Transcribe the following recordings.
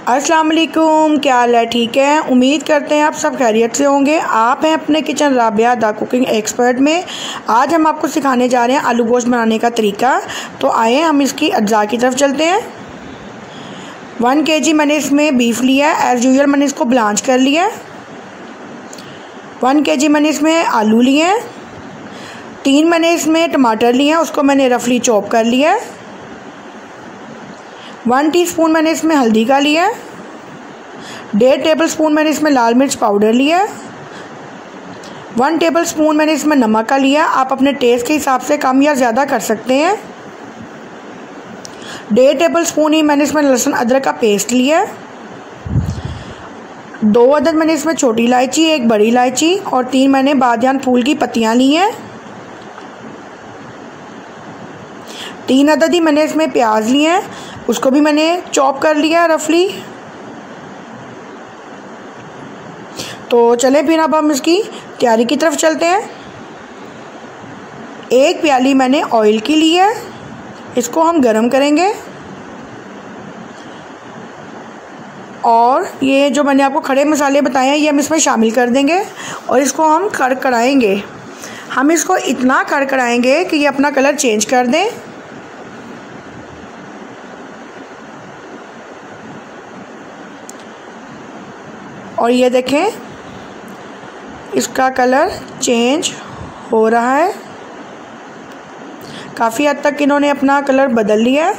अस्सलाम वालेकुम, क्या हाल है? ठीक है, उम्मीद करते हैं आप सब खैरियत से होंगे। आप हैं अपने kitchen Rabia the cooking expert में। आज हम आपको सिखाने जा रहे हैं आलू गोश्त बनाने का तरीका। तो आए हम इसकी अज्जा की तरफ चलते हैं। 1 kg मैंने इसमें बीफ लिया है। एज़ यूजुअल मैंने इसको ब्लांच कर लिया है। 1 kg मैंने इसमें आलू लिए हैं। 3 मैंने इसमें टमाटर लिए हैं, उसको मैंने रफली चॉप कर लिया है। 1 टीस्पून मैंने इसमें हल्दी का लिया है। 1.5 टेबलस्पून मैंने इसमें लाल मिर्च पाउडर लिया है। 1 टेबलस्पून मैंने इसमें नमक का लिया। आप अपने टेस्ट के हिसाब से कम या ज़्यादा कर सकते हैं। 1.5 टेबलस्पून ही मैंने इसमें लहसुन अदरक का पेस्ट लिया है। 2 अदद मैंने इसमें छोटी इलायची, 1 बड़ी इलायची और 3 मैंने बादियान फूल की पत्तियां ली हैं। 3 अदद ही मैंने इसमें प्याज लिए हैं, उसको भी मैंने चॉप कर लिया रफली। तो चलें फिर अब हम इसकी तैयारी की तरफ चलते हैं। 1 प्याली मैंने ऑयल की ली है, इसको हम गरम करेंगे और ये जो मैंने आपको खड़े मसाले बताए हैं ये हम इसमें शामिल कर देंगे और इसको हम कड़कड़ाएंगे। हम इसको इतना कड़कड़ाएंगे कि ये अपना कलर चेंज कर दें। और ये देखें इसका कलर चेंज हो रहा है। काफ़ी हद तक इन्होंने अपना कलर बदल लिया है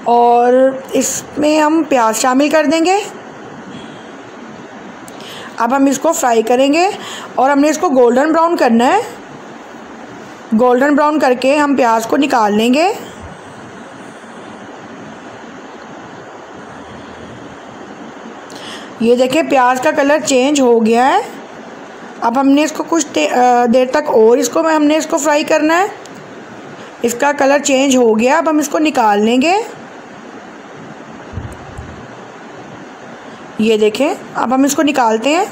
और इसमें हम प्याज शामिल कर देंगे। अब हम इसको फ्राई करेंगे और हमने इसको गोल्डन ब्राउन करना है। गोल्डन ब्राउन करके हम प्याज को निकाल लेंगे। ये देखें प्याज का कलर चेंज हो गया है। अब हमने इसको कुछ देर तक और हमने इसको फ्राई करना है। इसका कलर चेंज हो गया, अब हम इसको निकाल लेंगे। ये देखें अब हम इसको निकालते हैं।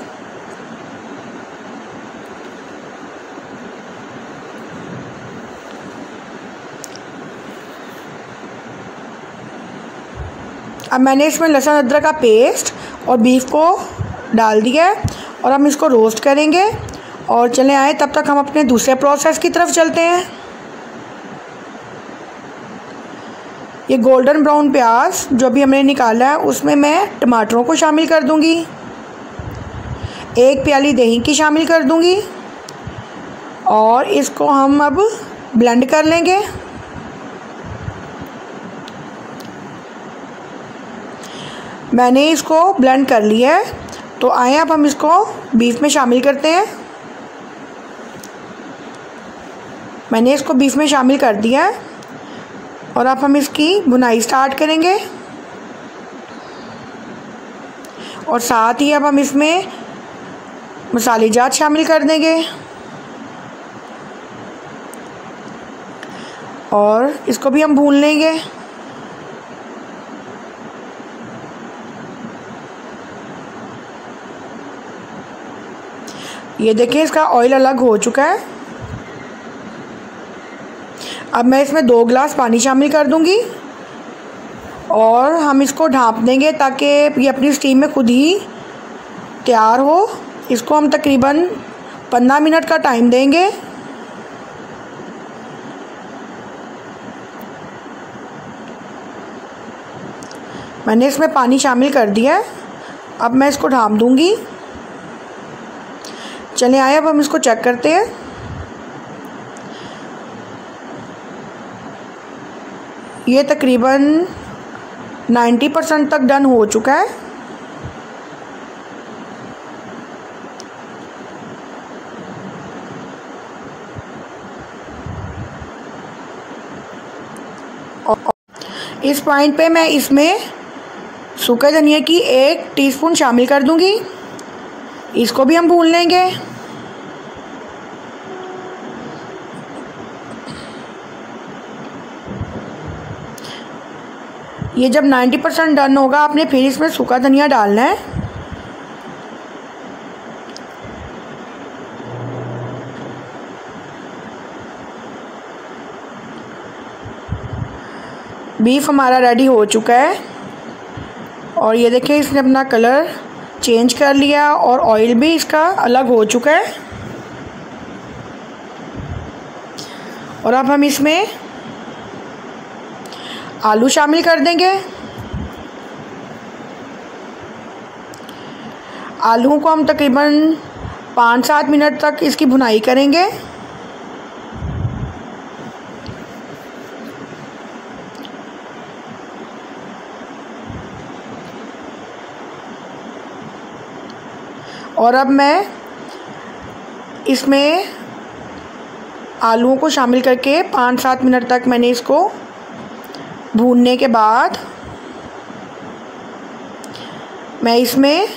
अब मैंने इसमें लहसुन अदरक का पेस्ट और बीफ को डाल दिया है और हम इसको रोस्ट करेंगे। और चले आए तब तक हम अपने दूसरे प्रोसेस की तरफ चलते हैं। ये गोल्डन ब्राउन प्याज जो भी हमने निकाला है उसमें मैं टमाटरों को शामिल कर दूंगी। 1 प्याली दही की शामिल कर दूंगी और इसको हम अब ब्लेंड कर लेंगे। मैंने इसको ब्लेंड कर लिया है। तो आए अब हम इसको बीफ में शामिल करते हैं। मैंने इसको बीफ में शामिल कर दिया है और अब हम इसकी भुनाई स्टार्ट करेंगे। और साथ ही अब हम इसमें मसाले जात शामिल कर देंगे और इसको भी हम भून लेंगे। ये देखिए इसका ऑयल अलग हो चुका है। अब मैं इसमें 2 गिलास पानी शामिल कर दूंगी और हम इसको ढाँप देंगे ताकि ये अपनी स्टीम में खुद ही तैयार हो। इसको हम तकरीबन 15 मिनट का टाइम देंगे। मैंने इसमें पानी शामिल कर दिया है। अब मैं इसको ढाँप दूंगी। चले आए अब हम इसको चेक करते हैं। ये तकरीबन 90% तक डन हो चुका है। और इस पॉइंट पे मैं इसमें सूखे धनिया की 1 टीस्पून शामिल कर दूंगी। इसको भी हम भून लेंगे। ये जब 90% डन होगा आपने फिर इसमें सूखा धनिया डालना है। बीफ हमारा रेडी हो चुका है और ये देखिए इसने अपना कलर चेंज कर लिया और ऑयल भी इसका अलग हो चुका है। और अब हम इसमें आलू शामिल कर देंगे। आलूओं को हम तकरीबन 5-7 मिनट तक इसकी भुनाई करेंगे। और अब मैं इसमें आलूओं को शामिल करके 5-7 मिनट तक मैंने इसको भूनने के बाद मैं इसमें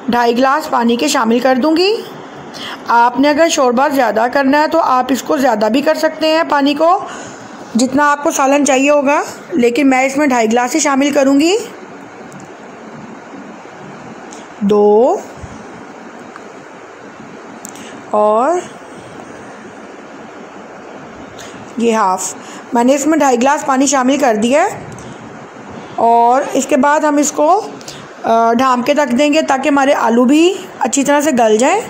2.5 गिलास पानी के शामिल कर दूंगी। आपने अगर शोरबा ज़्यादा करना है तो आप इसको ज़्यादा भी कर सकते हैं, पानी को जितना आपको सालन चाहिए होगा, लेकिन मैं इसमें 2.5 गिलास ही शामिल करूंगी। 2 और ये हाफ मैंने इसमें 2.5 गिलास पानी शामिल कर दिया है। और इसके बाद हम इसको ढाँप के रख देंगे ताकि हमारे आलू भी अच्छी तरह से गल जाएं।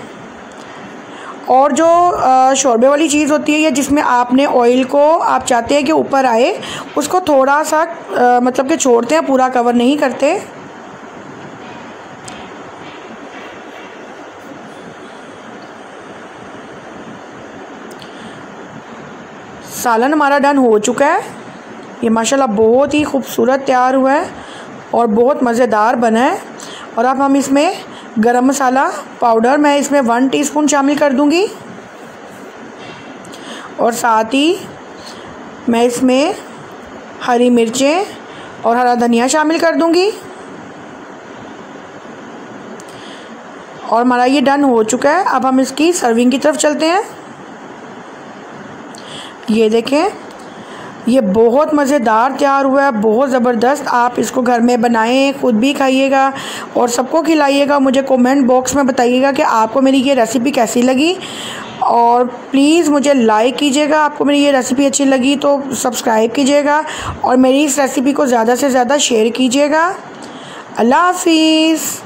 और जो शोरबे वाली चीज़ होती है या जिसमें आपने ऑयल को आप चाहते हैं कि ऊपर आए, उसको थोड़ा सा मतलब कि छोड़ते हैं, पूरा कवर नहीं करते। सालन हमारा डन हो चुका है। ये माशाल्लाह बहुत ही खूबसूरत तैयार हुआ है और बहुत मज़ेदार बना है। और अब हम इसमें गरम मसाला पाउडर मैं इसमें 1 टीस्पून शामिल कर दूंगी। और साथ ही मैं इसमें हरी मिर्चें और हरा धनिया शामिल कर दूंगी। और हमारा ये डन हो चुका है। अब हम इसकी सर्विंग की तरफ चलते हैं। ये देखें, ये बहुत मज़ेदार तैयार हुआ है, बहुत ज़बरदस्त। आप इसको घर में बनाएं, ख़ुद भी खाइएगा और सबको खिलाइएगा। मुझे कमेंट बॉक्स में बताइएगा कि आपको मेरी ये रेसिपी कैसी लगी। और प्लीज़ मुझे लाइक कीजिएगा। आपको मेरी ये रेसिपी अच्छी लगी तो सब्सक्राइब कीजिएगा और मेरी इस रेसिपी को ज़्यादा से ज़्यादा शेयर कीजिएगा। अल्लाह हाफिज़।